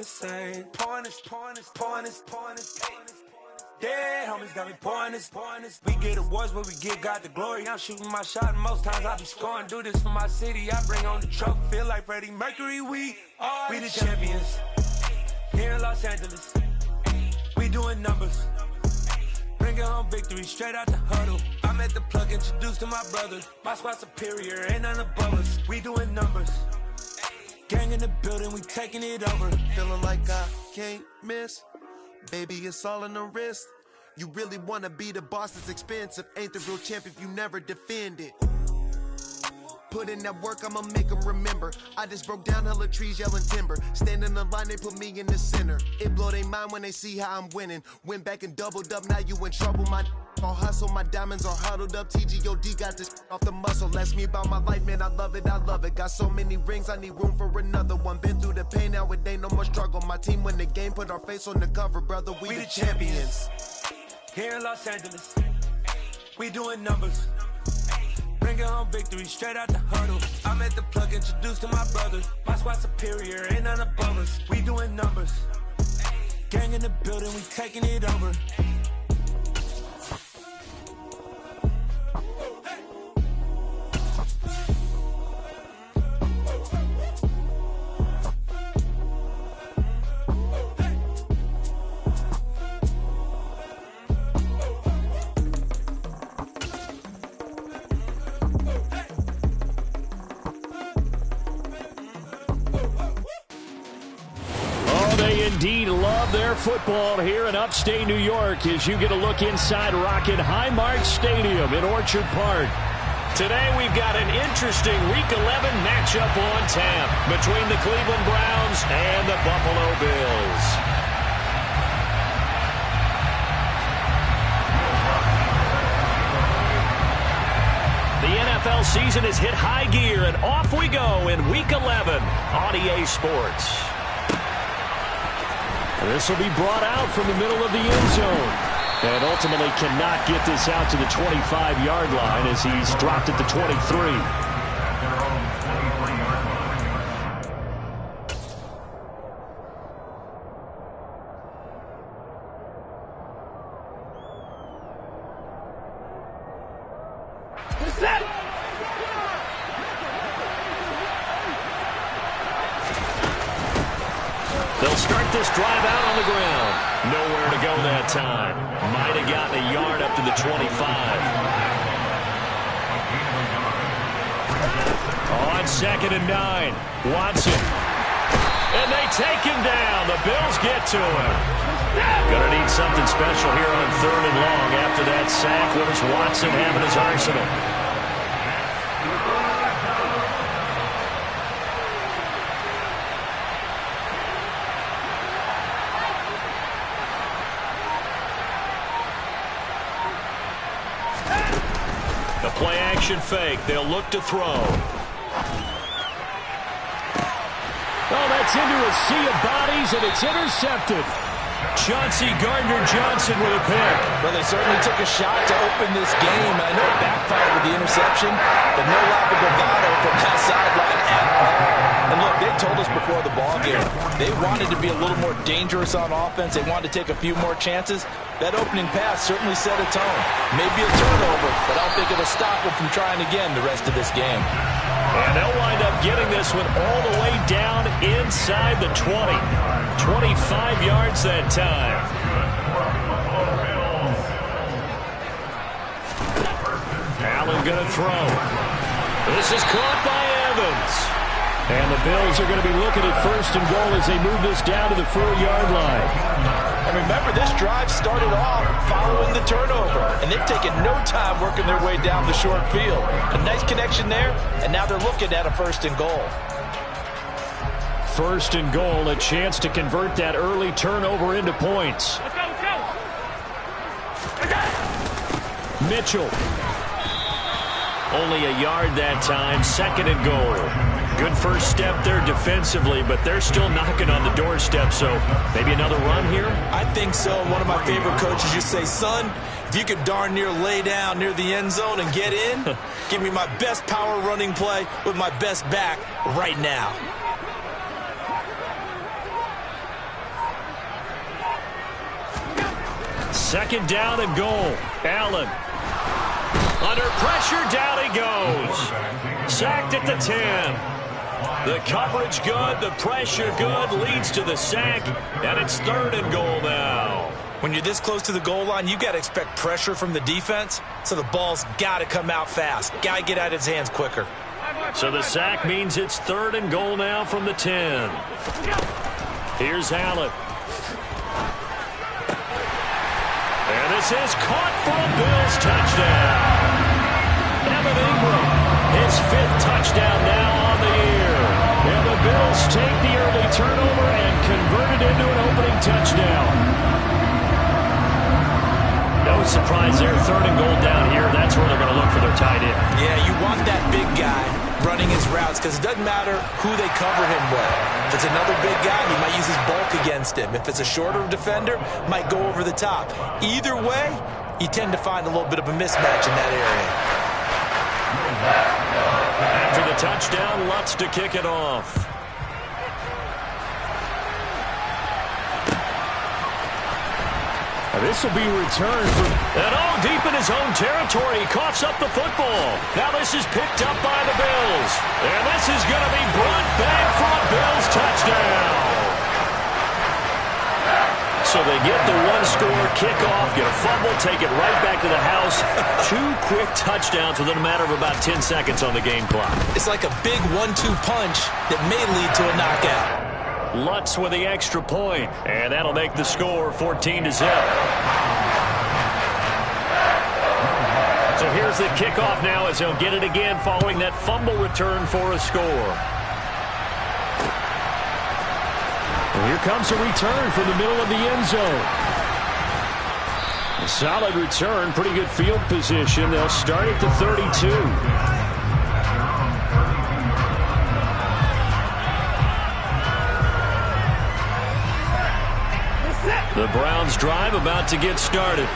Insane. Pointers. Dead homies got me pointers. We get awards, but we get God the glory. I'm shooting my shot, and most times I be scoring. Do this for my city, I bring on the trophy. Feel like Freddie Mercury, we the champions. Here in Los Angeles, we doing numbers. Bringing home victory straight out the huddle. I'm at the plug, introduced to my brother. My squad superior, ain't none above us. We doing numbers. Gang in the building, we taking it over. Feeling like I can't miss. Baby, it's all in the wrist. You really wanna be the boss, it's expensive. Ain't the real champ if you never defend it. Put in that work, I'ma make them remember. I just broke down hella trees, yelling timber. Stand in the line, they put me in the center. It blow their mind when they see how I'm winning. Went back and doubled up, now you in trouble. My all hustle, my diamonds are huddled up. TGOD got this off the muscle. Ask me about my life, man, I love it. Got so many rings, I need room for another one. Been through the pain, now it ain't no more struggle. My team win the game, put our face on the cover, brother. We the champions. Here in Los Angeles, we doing numbers. Bringing home victory straight out the huddle. I'm at the plug, introduced to my brother. My squad superior, ain't none above us. We doing numbers. Gang in the building, we taking it over. Indeed love their football here in upstate New York as you get a look inside Rocket Highmark Stadium in Orchard Park. Today we've got an interesting Week 11 matchup on tap between the Cleveland Browns and the Buffalo Bills. The NFL season has hit high gear, and off we go in Week 11 on EA Sports. This will be brought out from the middle of the end zone. And ultimately cannot get this out to the 25-yard line as he's dropped at the 23. They'll start this drive out on the ground. Nowhere to go that time. Might have gotten a yard up to the 25. On 2nd and 9, Watson. And they take him down. The Bills get to him. Gonna need something special here on 3rd and long after that sack. What does Watson have in his arsenal? Play action fake. They'll look to throw. Oh, that's into a sea of bodies, and it's intercepted. Chauncey Gardner-Johnson with a pick. Well, they certainly took a shot to open this game. I know it backfired with the interception, but no lack of bravado from that sideline at all. And look, they told us before the ball game, they wanted to be a little more dangerous on offense. They wanted to take a few more chances. That opening pass certainly set a tone. Maybe a turnover, but I don't think it'll stop them from trying again the rest of this game. And they'll wind up getting this one all the way down inside the 20. 25 yards that time. Allen going to throw. This is caught by Evans. And the Bills are going to be looking at 1st and goal as they move this down to the 4-yard line. And remember, this drive started off following the turnover, and they've taken no time working their way down the short field. A nice connection there, and now they're looking at a 1st and goal. 1st and goal, a chance to convert that early turnover into points. Let's go. Mitchell. Only a yard that time, 2nd and goal. Good first step there defensively, but they're still knocking on the doorstep, so maybe another run here? I think so. One of my favorite coaches used to say, son, if you could darn near lay down near the end zone and get in, give me my best power running play with my best back right now. Second down and goal. Allen. Under pressure, down he goes. Sacked at the 10. The coverage good, the pressure good, leads to the sack, and it's third and goal now. When you're this close to the goal line, you've got to expect pressure from the defense, so the ball's got to come out fast. Got to get out of his hands quicker. So the sack means it's third and goal now from the 10. Here's Allen. And this is caught for a Bills touchdown. Evan Ingram, his 5th touchdown now on the year. And the Bills take the early turnover and convert it into an opening touchdown. No surprise there, third and goal down here. That's where they're going to look for their tight end. Yeah, you want that big guy running his routes because it doesn't matter who they cover him with. If it's another big guy, he might use his bulk against him. If it's a shorter defender, might go over the top. Either way, you tend to find a little bit of a mismatch in that area. After the touchdown, Lutz to kick it off. This will be returned from... And deep in his own territory, he coughs up the football. Now this is picked up by the Bills. And this is going to be brought back for a Bills touchdown. So they get the one-score kickoff, get a fumble, take it right back to the house. 2 quick touchdowns within a matter of about 10 seconds on the game clock. It's like a big 1-2 punch that may lead to a knockout. Lutz with the extra point, and that'll make the score 14-0. So here's the kickoff now as he'll get it again following that fumble return for a score. And here comes a return from the middle of the end zone. A solid return, pretty good field position. They'll start at the 32. The Browns drive about to get started.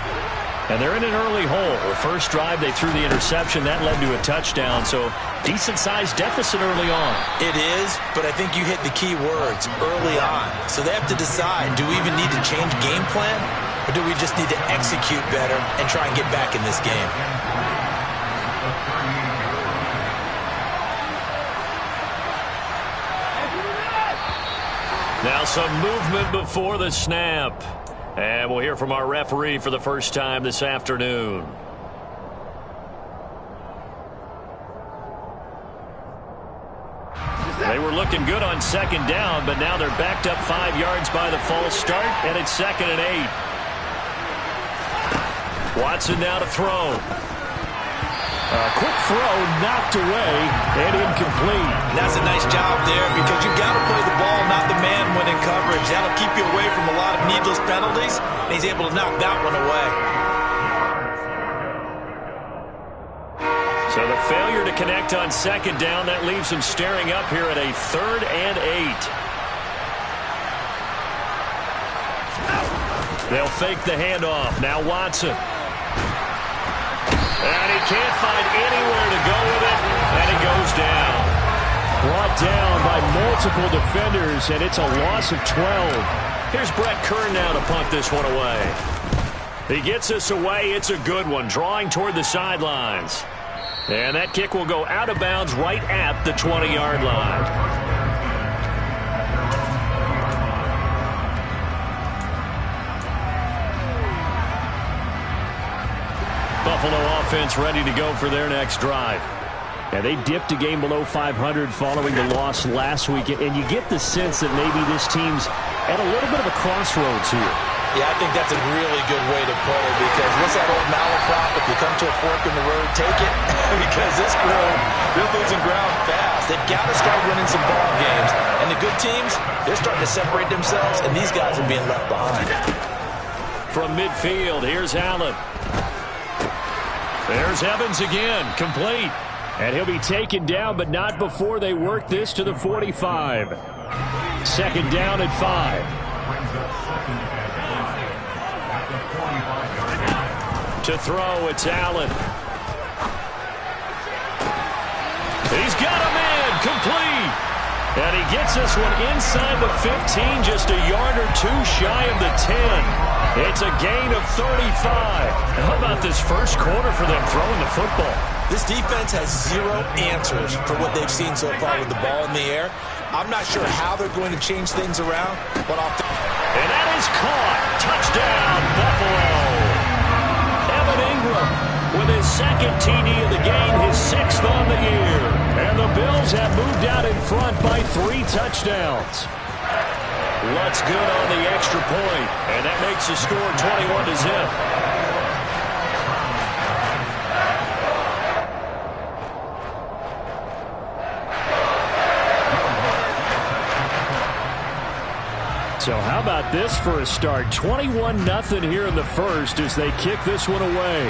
And they're in an early hole. The first drive, they threw the interception. That led to a touchdown, so decent-sized deficit early on. It is, but I think you hit the key words, early on. So they have to decide, do we even need to change game plan, or do we just need to execute better and try and get back in this game? Now some movement before the snap. And we'll hear from our referee for the first time this afternoon. They were looking good on second down, but now they're backed up 5 yards by the false start, and it's 2nd and 8. Watson now to throw. A quick throw knocked away and incomplete. And that's a nice job there because you've got to play the ball, not the man when in coverage. That'll keep you away from a lot of needless penalties, and he's able to knock that one away. So the failure to connect on second down, that leaves him staring up here at a 3rd and 8. They'll fake the handoff. Now Watson. And he can't find anywhere to go with it, and he goes down. Brought down by multiple defenders, and it's a loss of 12. Here's Brett Kern now to punt this one away. He gets this away. It's a good one, drawing toward the sidelines. And that kick will go out of bounds right at the 20-yard line. Buffalo offense ready to go for their next drive. Yeah, they dipped a game below 500 following the loss last week, and you get the sense that maybe this team's at a little bit of a crossroads here. Yeah, I think that's a really good way to put it because what's that old malaprop? If you come to a fork in the road, take it. Because this group, they're losing ground fast. They've got to start winning some ball games. And the good teams, they're starting to separate themselves, and these guys are being left behind. From midfield, here's Allen. There's Evans again, complete. And he'll be taken down, but not before they work this to the 45. 2nd down at 5. To throw, it's Allen. He's got a man, complete. And he gets this one inside the 15, just a yard or 2 shy of the 10. It's a gain of 35. How about this first quarter for them throwing the football? This defense has zero answers for what they've seen so far with the ball in the air. I'm not sure how they're going to change things around, but and that is caught. Touchdown, Buffalo. Evan Ingram with his second TD of the game, his 6th on the year. And the Bills have moved out in front by 3 touchdowns. What's good on the extra point, and that makes the score 21-0. So how about this for a start? 21-0 here in the first as they kick this one away.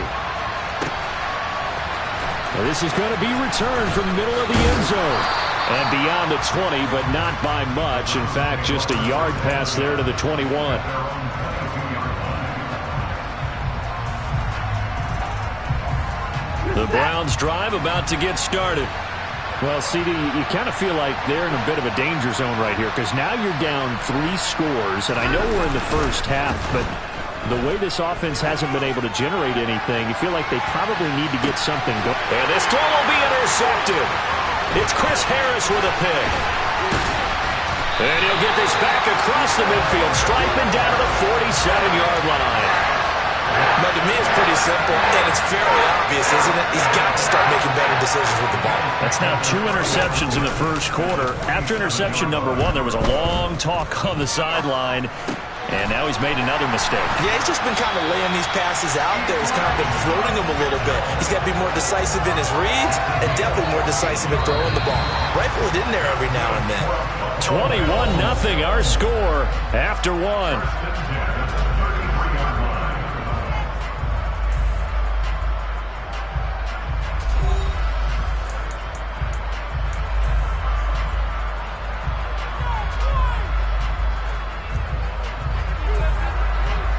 Well, this is going to be returned from the middle of the end zone. And beyond the 20, but not by much. In fact, just a yard pass there to the 21. The Browns drive about to get started. Well, CD, you kind of feel like they're in a bit of a danger zone right here because now you're down 3 scores, and I know we're in the first half, but the way this offense hasn't been able to generate anything, you feel like they probably need to get something going. And this throw will be intercepted. It's Chris Harris with a pick. And he'll get this back across the midfield, striping down to the 47-yard line. But to me, it's pretty simple, and it's fairly obvious, isn't it? He's got to start making better decisions with the ball. That's now 2 interceptions in the first quarter. After interception number 1, there was a long talk on the sideline, and now he's made another mistake. Yeah, he's just been kind of laying these passes out there. He's kind of been floating them a little bit. He's got to be more decisive in his reads and definitely more decisive in throwing the ball. Rifle it in there every now and then. 21-0 our score after 1.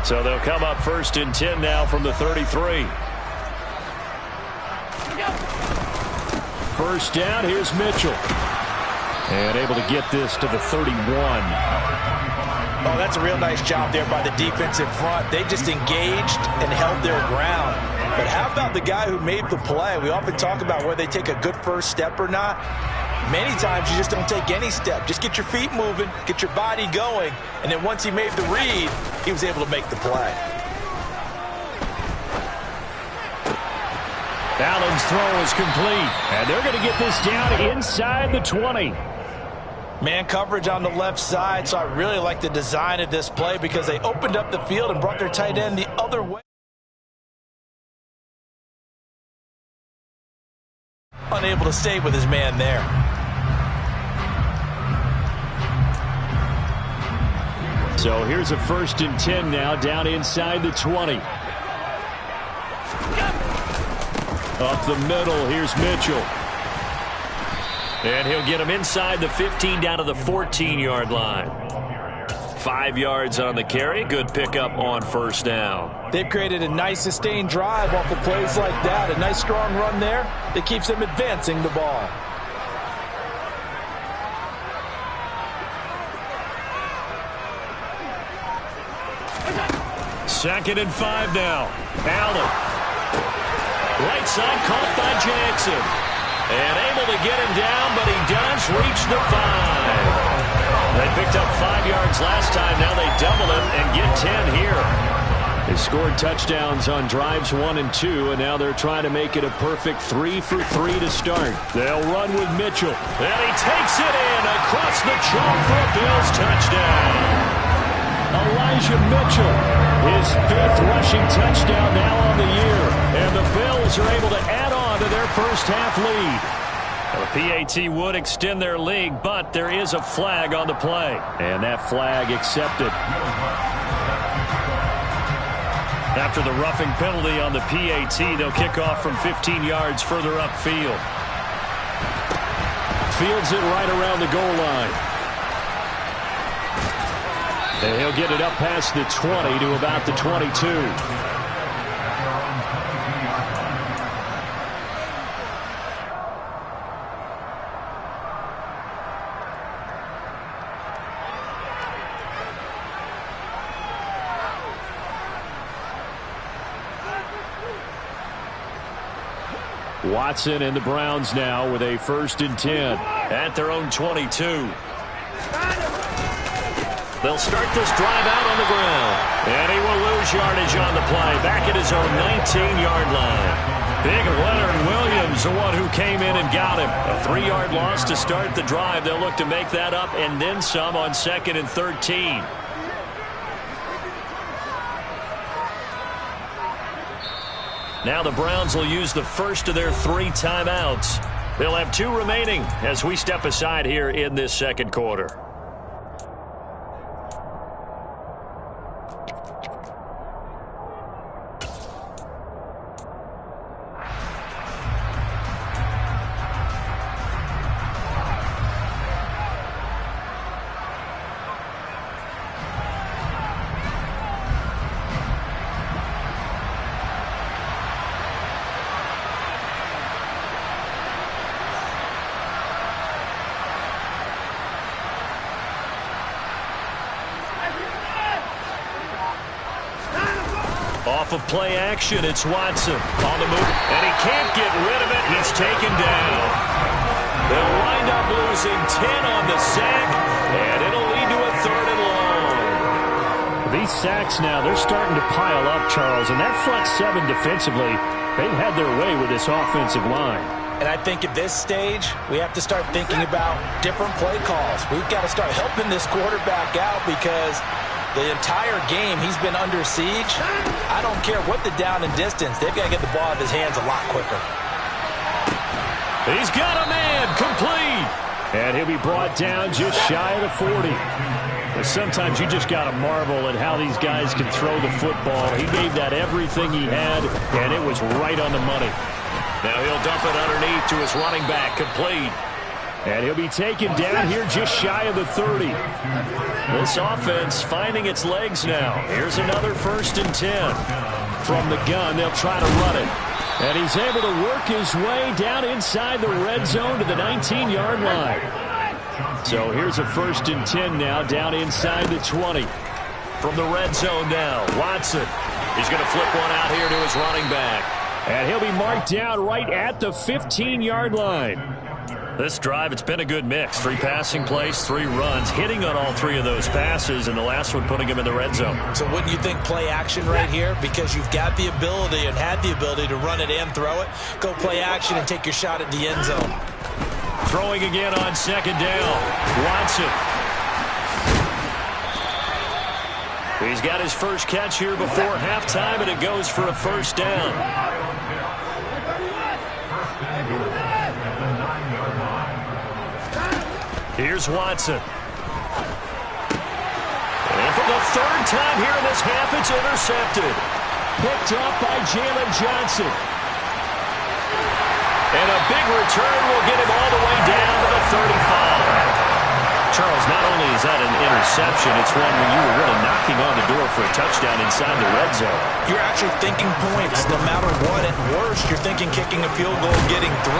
So they'll come up 1st and 10 now from the 33. First down, here's Mitchell. And able to get this to the 31. Oh, that's a real nice job there by the defense in front. They just engaged and held their ground. But how about the guy who made the play? We often talk about whether they take a good first step or not. Many times you just don't take any step. Just get your feet moving, get your body going, and then once he made the read, he was able to make the play. Allen's throw is complete, and they're going to get this down inside the 20. Man coverage on the left side, so I really like the design of this play because they opened up the field and brought their tight end the other way. Unable to stay with his man there. So here's a 1st and 10 now down inside the 20. Up the middle, here's Mitchell. And he'll get him inside the 15 down to the 14-yard line. 5 yards on the carry. Good pickup on 1st down. They've created a nice sustained drive off of plays like that. A nice strong run there that keeps them advancing the ball. Second and 5 now. Allen. Right side caught by Jackson. And able to get him down, but he does reach the 5. They picked up 5 yards last time. Now they double it and get 10 here. They scored touchdowns on drives 1 and 2, and now they're trying to make it a perfect 3 for 3 to start. They'll run with Mitchell. And he takes it in across the chalk for a Bills touchdown. Elijah Mitchell, his 5th rushing touchdown now on the year. And the Bills are able to add on to their first half lead. The PAT would extend their lead, but there is a flag on the play. And that flag accepted. After the roughing penalty on the PAT, they'll kick off from 15 yards further upfield. Fields it right around the goal line. And he'll get it up past the 20 to about the 22. Watson and the Browns now with a 1st and 10 at their own 22. They'll start this drive out on the ground. And he will lose yardage on the play. Back at his own 19-yard line. Big Leonard Williams, the one who came in and got him. A 3-yard loss to start the drive. They'll look to make that up and then some on 2nd and 13. Now the Browns will use the first of their 3 timeouts. They'll have 2 remaining as we step aside here in this second quarter. Off of play action, it's Watson on the move, and he can't get rid of it. He's taken down. They'll wind up losing 10 on the sack, and it'll lead to a 3rd and long. These sacks now, they're starting to pile up, Charles, and that front 7 defensively, they've had their way with this offensive line. And I think at this stage, we have to start thinking about different play calls. We've got to start helping this quarterback out because the entire game, he's been under siege. I don't care what the down and distance. They've got to get the ball out of his hands a lot quicker. He's got a man complete. And he'll be brought down just shy of the 40. But sometimes you just got to marvel at how these guys can throw the football. He gave that everything he had, and it was right on the money. Now he'll dump it underneath to his running back, complete. And he'll be taken down here just shy of the 30. This offense finding its legs now. Here's another 1st and 10. From the gun, they'll try to run it. And he's able to work his way down inside the red zone to the 19-yard line. So here's a 1st and 10 now down inside the 20. From the red zone now, Watson. He's going to flip one out here to his running back. And he'll be marked down right at the 15-yard line. This drive, it's been a good mix. 3 passing plays, 3 runs, hitting on all 3 of those passes, and the last one putting him in the red zone. So wouldn't you think play action right here? Because you've got the ability and had the ability to run it and throw it. Go play action and take your shot at the end zone. Throwing again on 2nd down. Watson. He's got his first catch here before halftime, and it goes for a 1st down. Here's Watson. And for the 3rd time here in this half, it's intercepted. Picked up by Jalen Johnson. And a big return will get him all the way down to the 35. Charles, not only is that an interception, it's one where you were really knocking on the door for a touchdown inside the red zone. You're actually thinking points no matter what. At worst, you're thinking kicking a field goal, getting 3.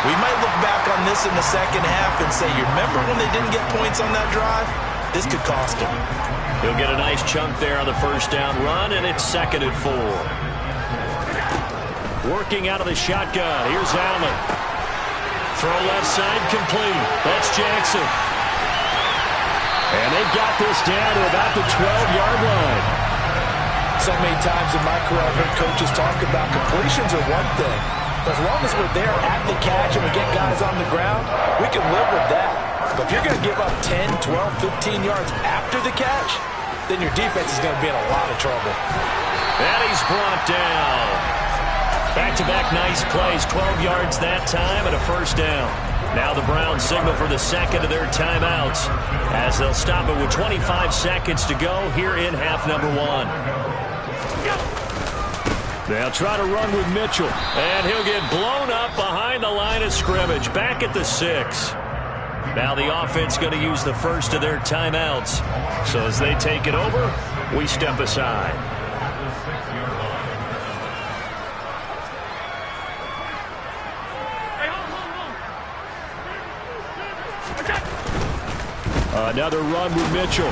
We might look back on this in the second half and say, you remember when they didn't get points on that drive? This could cost them. He'll get a nice chunk there on the 1st down run, and it's 2nd and 4. Working out of the shotgun. Here's Allen. Throw left side complete. That's Jackson. And they've got this down to about the 12-yard line. So many times in my career, I've heard coaches talk about completions are one thing. As long as we're there at the catch and we get guys on the ground, we can live with that. But if you're going to give up 10, 12, 15 yards after the catch, then your defense is going to be in a lot of trouble. And he's brought down. Back-to-back nice plays, 12 yards that time and a 1st down. Now the Browns signal for the 2nd of their timeouts as they'll stop it with 25 seconds to go here in half number 1. They'll try to run with Mitchell, and he'll get blown up behind the line of scrimmage, back at the 6. Now the offense going to use the 1st of their timeouts. So as they take it over, we step aside. Another run with Mitchell.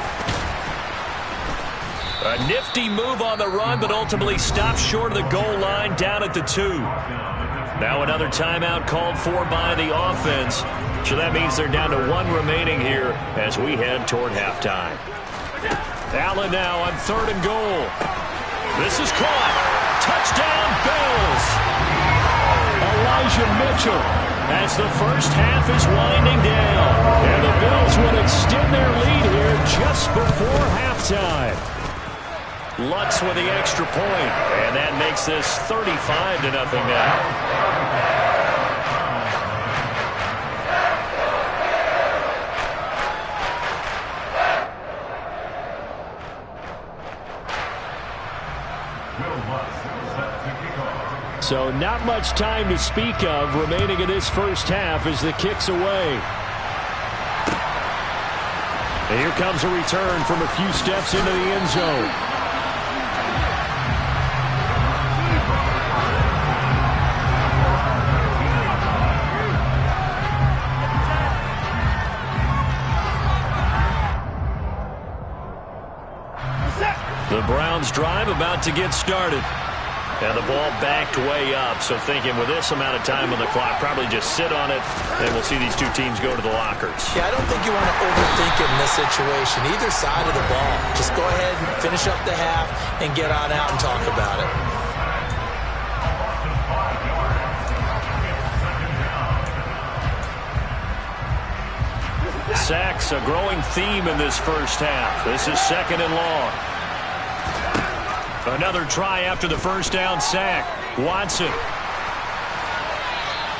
A nifty move on the run, but ultimately stopped short of the goal line down at the 2. Now another timeout called for by the offense. So that means they're down to 1 remaining here as we head toward halftime. Allen now on 3rd and goal. This is caught. Touchdown, Bills. Elijah Mitchell as the first half is winding down. And the Bills will extend their lead here just before halftime. Lutz with the extra point, and that makes this 35-0 now. So not much time to speak of remaining in this first half as the kick's away. And here comes a return from a few steps into the end zone. The Browns drive about to get started. And the ball backed way up, so thinking with this amount of time on the clock, probably just sit on it, and we'll see these two teams go to the lockers. Yeah, I don't think you want to overthink it in this situation, either side of the ball. Just go ahead and finish up the half and get on out and talk about it. Sacks, a growing theme in this first half. This is 2nd and long. Another try after the first down sack. Watson.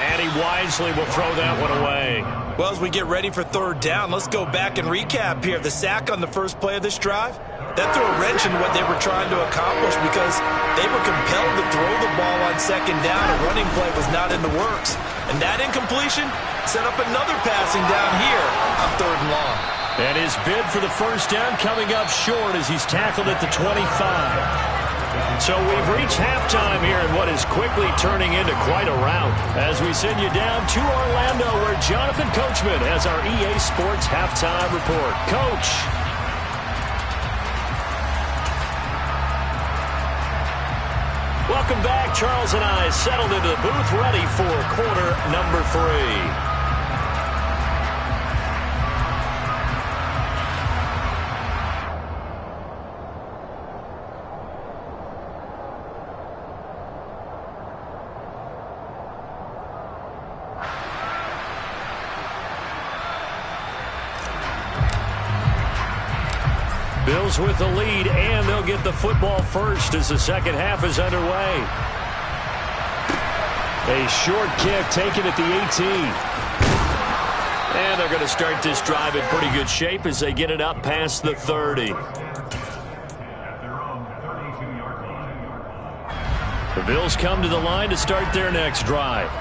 And he wisely will throw that one away. Well, as we get ready for 3rd down, let's go back and recap here. The sack on the first play of this drive, that threw a wrench in what they were trying to accomplish because they were compelled to throw the ball on 2nd down. A running play was not in the works. And that incompletion set up another passing down here on 3rd and long. And his bid for the first down coming up short as he's tackled at the 25. So we've reached halftime here in what is quickly turning into quite a rout as we send you down to Orlando where Jonathan Coachman has our EA Sports Halftime Report. Coach. Welcome back. Charles and I settled into the booth ready for quarter number 3. Bills with the lead, and they'll get the football first as the second half is underway. A short kick taken at the 18. And they're going to start this drive in pretty good shape as they get it up past the 30. The Bills come to the line to start their next drive.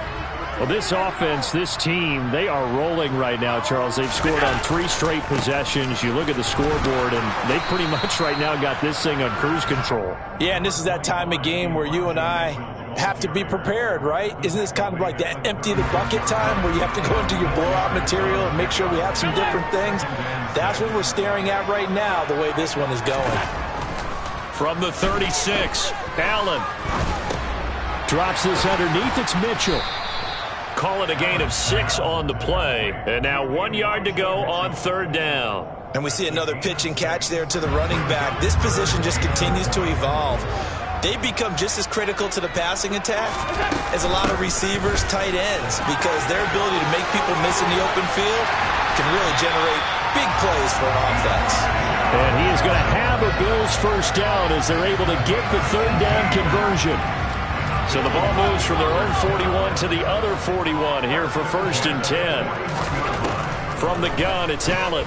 Well, this offense, this team, they are rolling right now, Charles. They've scored on 3 straight possessions. You look at the scoreboard, and they pretty much right now got this thing on cruise control. Yeah, and this is that time of game where you and I have to be prepared, right? Isn't this kind of like that empty the bucket time where you have to go into your blowout material and make sure we have some different things? That's what we're staring at right now, the way this one is going. From the 36, Allen drops this underneath. It's Mitchell. Call it a gain of 6 on the play. And now 1 yard to go on 3rd down. And we see another pitch and catch there to the running back. This position just continues to evolve. They become just as critical to the passing attack as a lot of receivers, tight ends, because their ability to make people miss in the open field can really generate big plays for an offense. And he is going to have a Bills first down as they're able to get the 3rd down conversion. So the ball moves from their own 41 to the other 41 here for 1st and 10. From the gun, it's Allen.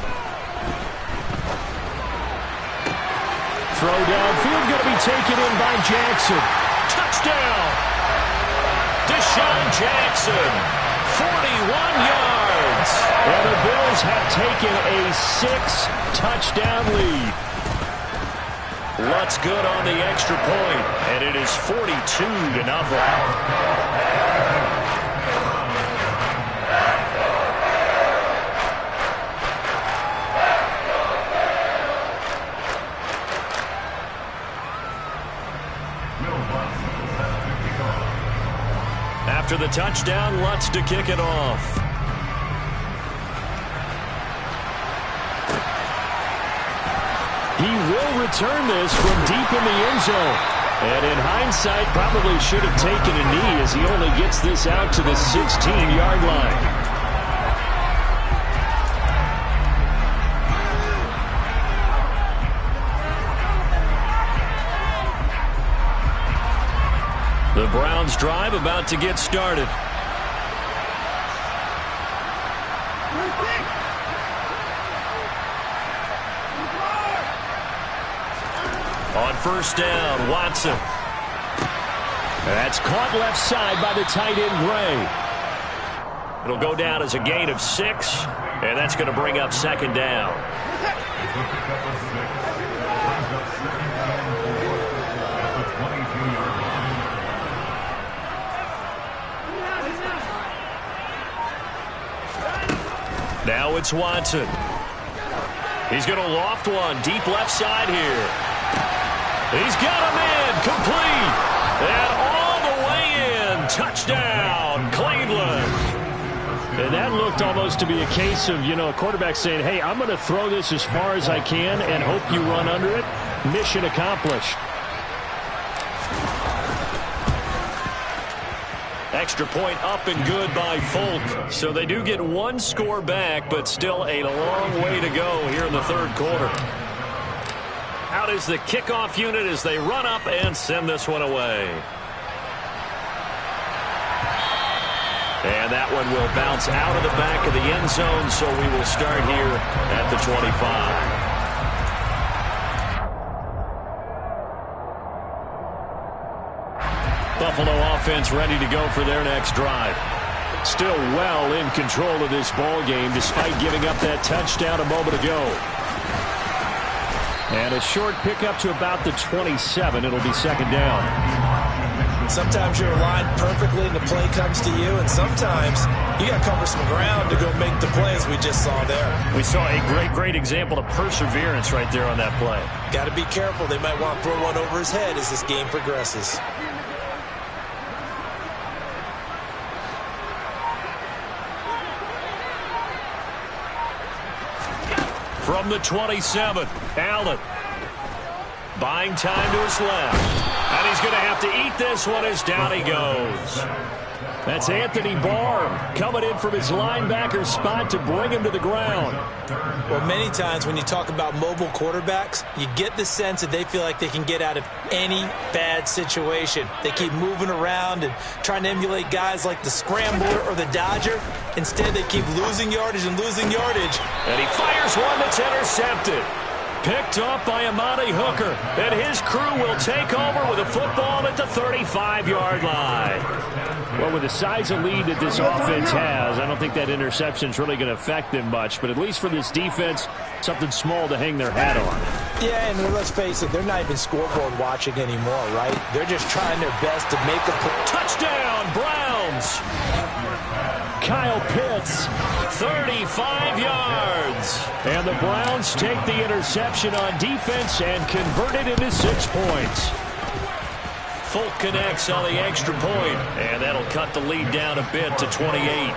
Throw downfield going to be taken in by Jackson. Touchdown! Deshaun Jackson, 41 yards. And the Bills have taken a 6-touchdown lead. Lutz good on the extra point, and it is 42-0. After the touchdown, Lutz to kick it off. He will return this from deep in the end zone. And in hindsight, probably should have taken a knee as he only gets this out to the 16-yard line. The Browns drive about to get started. On first down, Watson. That's caught left side by the tight end, Gray. It'll go down as a gain of 6, and that's going to bring up second down. Now it's Watson. He's going to loft one deep left side here. He's got a man complete. And all the way in. Touchdown, Cleveland. And that looked almost to be a case of, a quarterback saying, hey, I'm going to throw this as far as I can and hope you run under it. Mission accomplished. Extra point up and good by Folk. So they do get one score back, but still a long way to go here in the third quarter. Out is the kickoff unit as they run up and send this one away. And that one will bounce out of the back of the end zone, so we will start here at the 25. Buffalo offense ready to go for their next drive. Still well in control of this ball game despite giving up that touchdown a moment ago. And a short pickup to about the 27. It'll be second down. Sometimes you're aligned perfectly and the play comes to you, and sometimes you got to cover some ground to go make the play as we just saw there. We saw a great example of perseverance right there on that play. Got to be careful. They might want to throw one over his head as this game progresses. From the 27, Allen. Buying time to his left. And he's going to have to eat this one as down he goes. That's Anthony Barr coming in from his linebacker spot to bring him to the ground. Well, many times when you talk about mobile quarterbacks, you get the sense that they feel like they can get out of any bad situation. They keep moving around and trying to emulate guys like the Scrambler or the Dodger. Instead, they keep losing yardage and losing yardage. And he fires one that's intercepted. Picked off by Amani Hooker. And his crew will take over with a football at the 35-yard line. Well, with the size of lead that this offense has, I don't think that interception is really going to affect them much. But at least for this defense, something small to hang their hat on. Yeah, and let's face it, they're not even scoreboard watching anymore, right? They're just trying their best to make a touchdown, Browns! Kyle Pitts, 35 yards. And the Browns take the interception on defense and convert it into 6 points. Folk connects on the extra point, and that'll cut the lead down a bit to 28.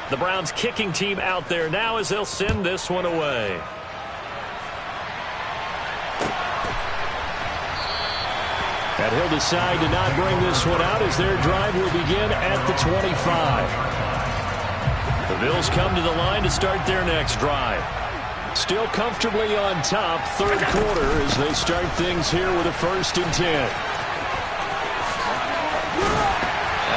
The Browns kicking team out there now as they'll send this one away. And he'll decide to not bring this one out as their drive will begin at the 25. The Bills come to the line to start their next drive. Still comfortably on top, third quarter as they start things here with a 1st and 10.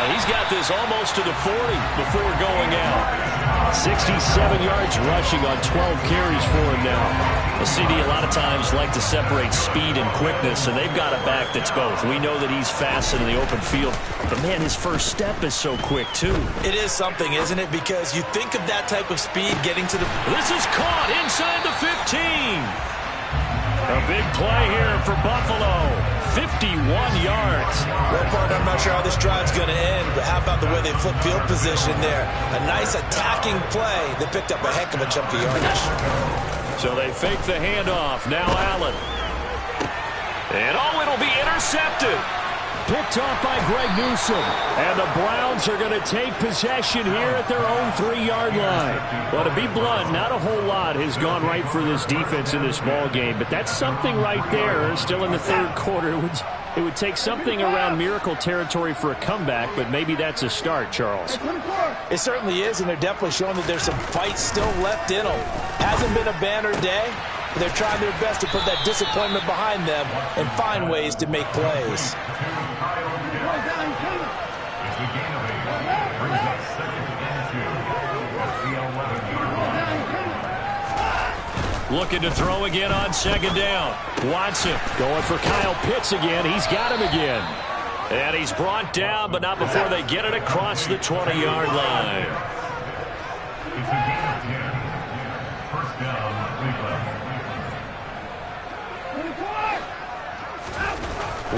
He's got this almost to the 40 before going out. 67 yards rushing on 12 carries for him now. Well, CD, a lot of times like to separate speed and quickness, and they've got a back that's both. We know that he's fast in the open field, but, man, his first step is so quick, too. It is something, isn't it? Because you think of that type of speed getting to the... This is caught inside the 15. A big play here for Buffalo. 51 yards. Well, partner, I'm not sure how this drive's going to end, but how about the way they flip field position there? A nice attacking play that picked up a heck of a chunk of yardage. So they fake the handoff. Now Allen. And it'll be intercepted. Picked off by Greg Newsome. And the Browns are going to take possession here at their own 3-yard line. Well, to be blunt, not a whole lot has gone right for this defense in this ball game, but that's something right there. Still in the third quarter. It would take something around miracle territory for a comeback, but maybe that's a start, Charles. It certainly is, and they're definitely showing that there's some fight still left in them. Hasn't been a banner day, but they're trying their best to put that disappointment behind them and find ways to make plays. Looking to throw again on second down. Watson going for Kyle Pitts again. He's got him again. And he's brought down, but not before they get it across the 20-yard line.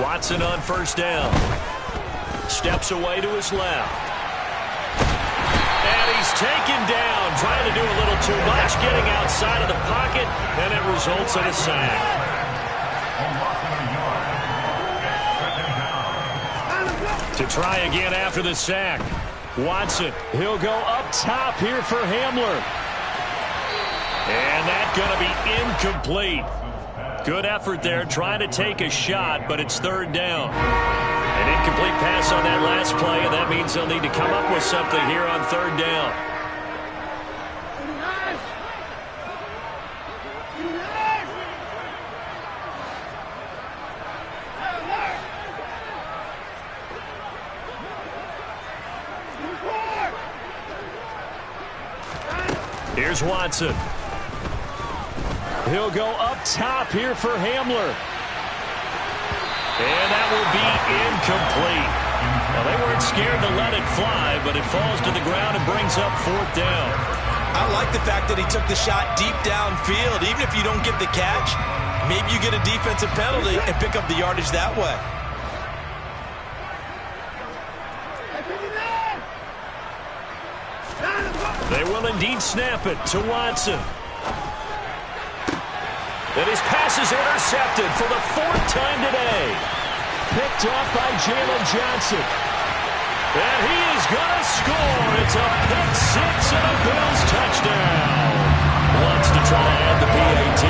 Watson on first down. Steps away to his left. And he's taken down, trying to do a little too much, getting outside of the pocket, and it results in a sack. To try again after the sack. Watson, he'll go up top here for Hamler. And that's going to be incomplete. Good effort there, trying to take a shot, but it's third down. An incomplete pass on that last play, and that means they'll need to come up with something here on third down. Here's Watson. He'll go up top here for Hamler. And that will be incomplete. Now, they weren't scared to let it fly, but it falls to the ground and brings up fourth down. I like the fact that he took the shot deep downfield. Even if you don't get the catch, maybe you get a defensive penalty and pick up the yardage that way. They will indeed snap it to Watson. And his pass is intercepted for the fourth time today. Picked off by Jalen Johnson. And he is going to score. It's a pick six and a Bills touchdown. Wants to try to add the PAT.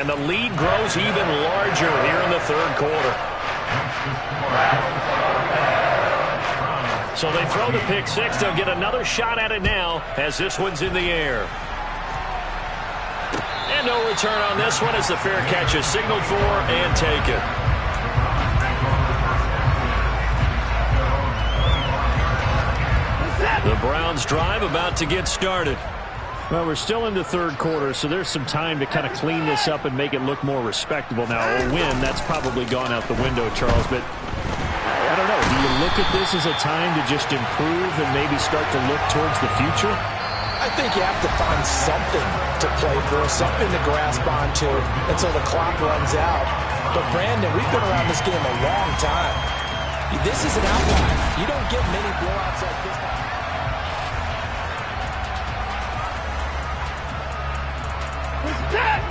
And the lead grows even larger here in the third quarter. So they throw the pick six. They'll get another shot at it now as this one's in the air. And no return on this one as the fair catch is signaled for and taken. The Browns drive about to get started. Well, we're still in the third quarter, so there's some time to kind of clean this up and make it look more respectable. Now, a win, that's probably gone out the window, Charles, but I don't know. Do you look at this as a time to just improve and maybe start to look towards the future? I think you have to find something to play for, something to grasp onto until the clock runs out. But, Brandon, we've been around this game a long time. This is an outlier. You don't get many blowouts like this.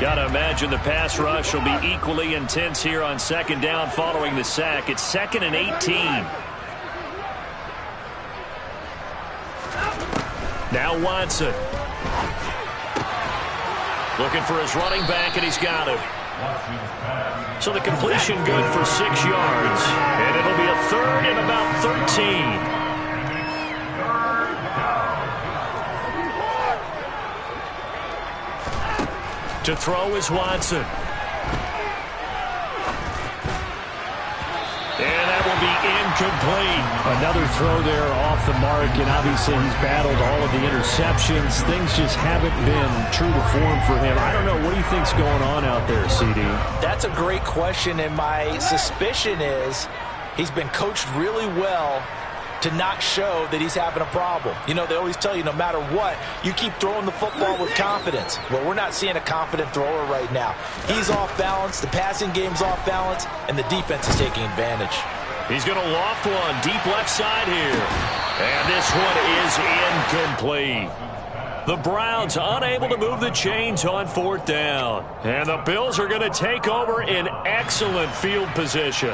Got to imagine the pass rush will be equally intense here on second down following the sack. It's 2nd and 18. Now Watson. Looking for his running back, and he's got him. So the completion good for 6 yards. And it'll be a third and about 13. To throw is Watson. And that will be incomplete. Another throw there off the mark, and obviously he's battled all of the interceptions. Things just haven't been true to form for him. I don't know. What do you think's going on out there, CD? That's a great question, and my suspicion is he's been coached really well to not show that he's having a problem. You know, they always tell you no matter what, you keep throwing the football with confidence. Well, we're not seeing a confident thrower right now. He's off balance, the passing game's off balance, and the defense is taking advantage. He's going to loft one deep left side here. And this one is incomplete. The Browns unable to move the chains on 4th down. And the Bills are going to take over in excellent field position.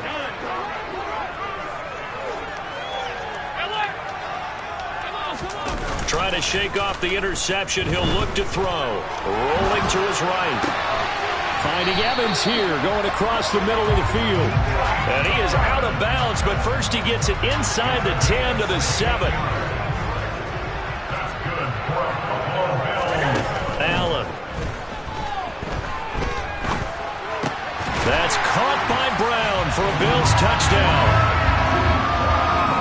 Trying to shake off the interception. He'll look to throw. Rolling to his right. Finding Evans here, going across the middle of the field. And he is out of bounds, but first he gets it inside the 10 to the 7. Allen. That's caught by Brown for a Bills touchdown.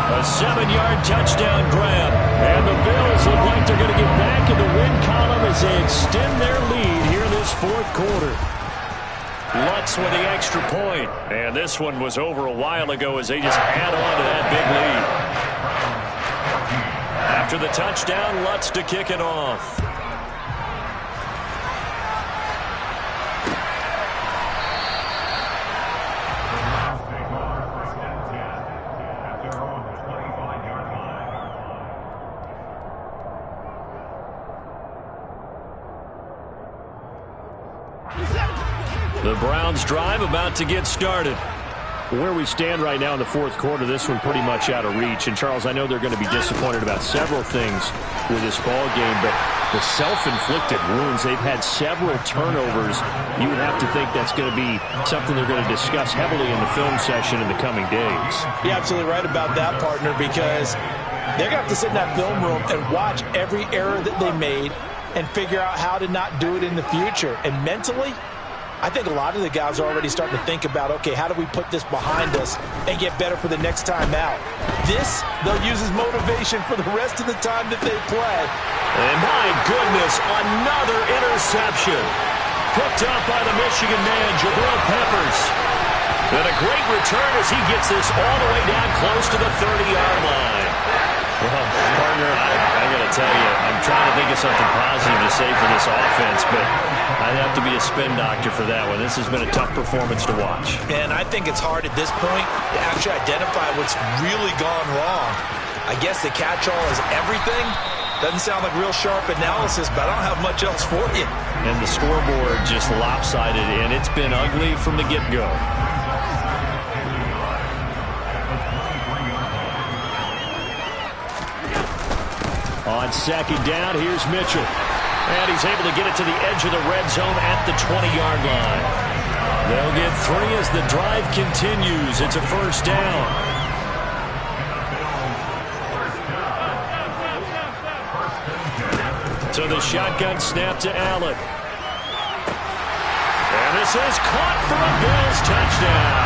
A 7-yard touchdown grab. And the Bills look like they're going to get back in the win column as they extend their lead here in this 4th quarter. Lutz with the extra point. And this one was over a while ago as they just add on to that big lead. After the touchdown, Lutz to kick it off. The Browns drive about to get started. Where we stand right now in the 4th quarter, this one pretty much out of reach. And, Charles, I know they're going to be disappointed about several things with this ball game, but the self-inflicted wounds, they've had several turnovers. You would have to think that's going to be something they're going to discuss heavily in the film session in the coming days. You're absolutely right about that, partner, because they're going to have to sit in that film room and watch every error that they made and figure out how to not do it in the future. And mentally, I think a lot of the guys are already starting to think about, okay, how do we put this behind us and get better for the next time out? This, they'll use as motivation for the rest of the time that they play. And my goodness, another interception. Picked up by the Michigan man, Jabril Peppers. And a great return as he gets this all the way down close to the 30-yard line. Well, partner, I got to tell you, I'm trying to think of something positive to say for this offense, but I'd have to be a spin doctor for that one. This has been a tough performance to watch. And I think it's hard at this point to actually identify what's really gone wrong. I guess the catch-all is everything. Doesn't sound like real sharp analysis, but I don't have much else for you. And the scoreboard just lopsided, and it's been ugly from the get-go. On 2nd down, here's Mitchell. And he's able to get it to the edge of the red zone at the 20-yard line. They'll get 3 as the drive continues. It's a 1st down. So the shotgun snap to Allen. And this is caught for a Bills touchdown.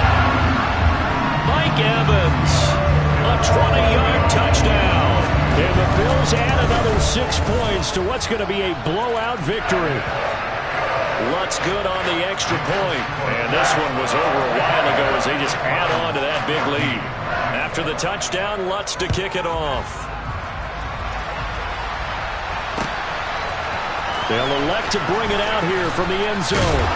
Mike Evans, a 20-yard touchdown. And the Bills add another 6 points to what's going to be a blowout victory. Lutz good on the extra point. And this one was over a while ago as they just add on to that big lead. After the touchdown, Lutz to kick it off. They'll elect to bring it out here from the end zone.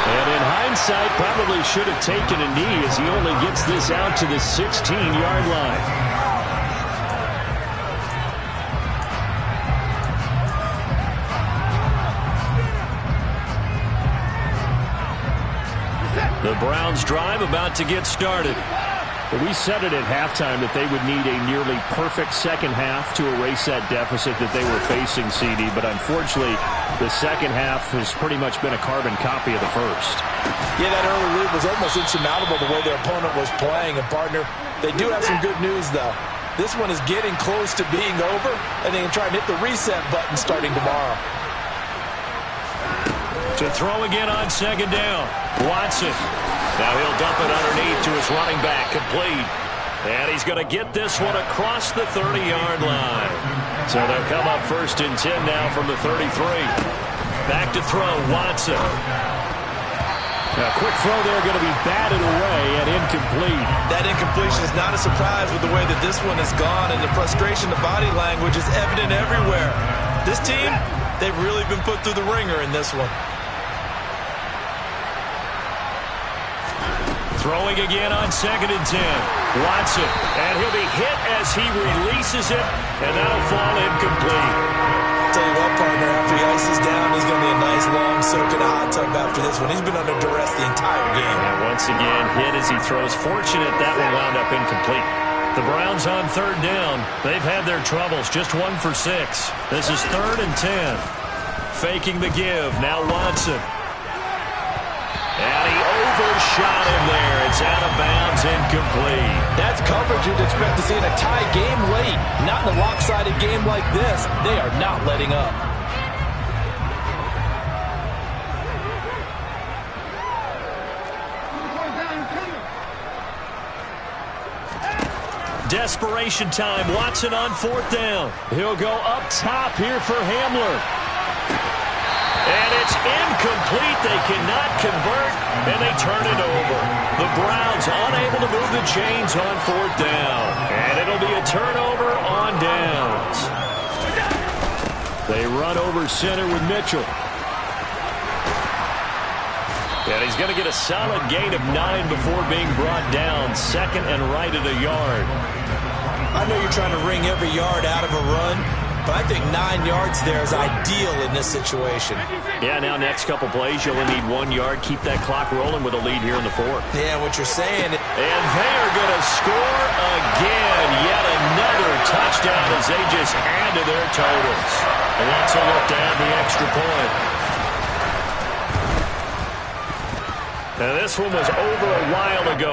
And in hindsight, probably should have taken a knee as he only gets this out to the 16-yard line. The Browns drive about to get started. We said it at halftime that they would need a nearly perfect second half to erase that deficit that they were facing, CD. But unfortunately, the second half has pretty much been a carbon copy of the first. Yeah, that early lead was almost insurmountable the way their opponent was playing. And, partner, they do have some good news, though. This one is getting close to being over, and they can try and hit the reset button starting tomorrow. To throw again on 2nd down. Watson. Now he'll dump it underneath to his running back. Complete. And he's going to get this one across the 30-yard line. So they'll come up 1st and 10 now from the 33. Back to throw, Watson. A quick throw there going to be batted away and incomplete. That incompletion is not a surprise with the way that this one has gone, and the frustration, the body language is evident everywhere. This team, they've really been put through the ringer in this one. Throwing again on 2nd and 10. Watson, and he'll be hit as he releases it, and that'll fall incomplete. Tell you what, partner, after he ices down, he's going to be a nice long soak in a hot tub after this one. He's been under duress the entire game. And once again, hit as he throws. Fortunate that one wound up incomplete. The Browns on 3rd down. They've had their troubles, just 1 for 6. This is 3rd and 10. Faking the give, now Watson. And he overshot him there. It's out of bounds, incomplete. That's coverage you'd expect to see in a tie game late. Not in a lopsided game like this. They are not letting up. Desperation time. Watson on 4th down. He'll go up top here for Hamler. And it's incomplete. They cannot convert, and they turn it over. The Browns unable to move the chains on 4th down. And it'll be a turnover on downs. They run over center with Mitchell. And he's going to get a solid gain of 9 before being brought down. 2nd and right at a yard. I know you're trying to wring every yard out of a run, but I think 9 yards there is ideal in this situation. Yeah, now next couple plays, you only need 1 yard. Keep that clock rolling with a lead here in the 4th. Yeah, what you're saying. And they are going to score again. Yet another touchdown as they just add to their totals. And that's a look to add the extra point. Now, this one was over a while ago.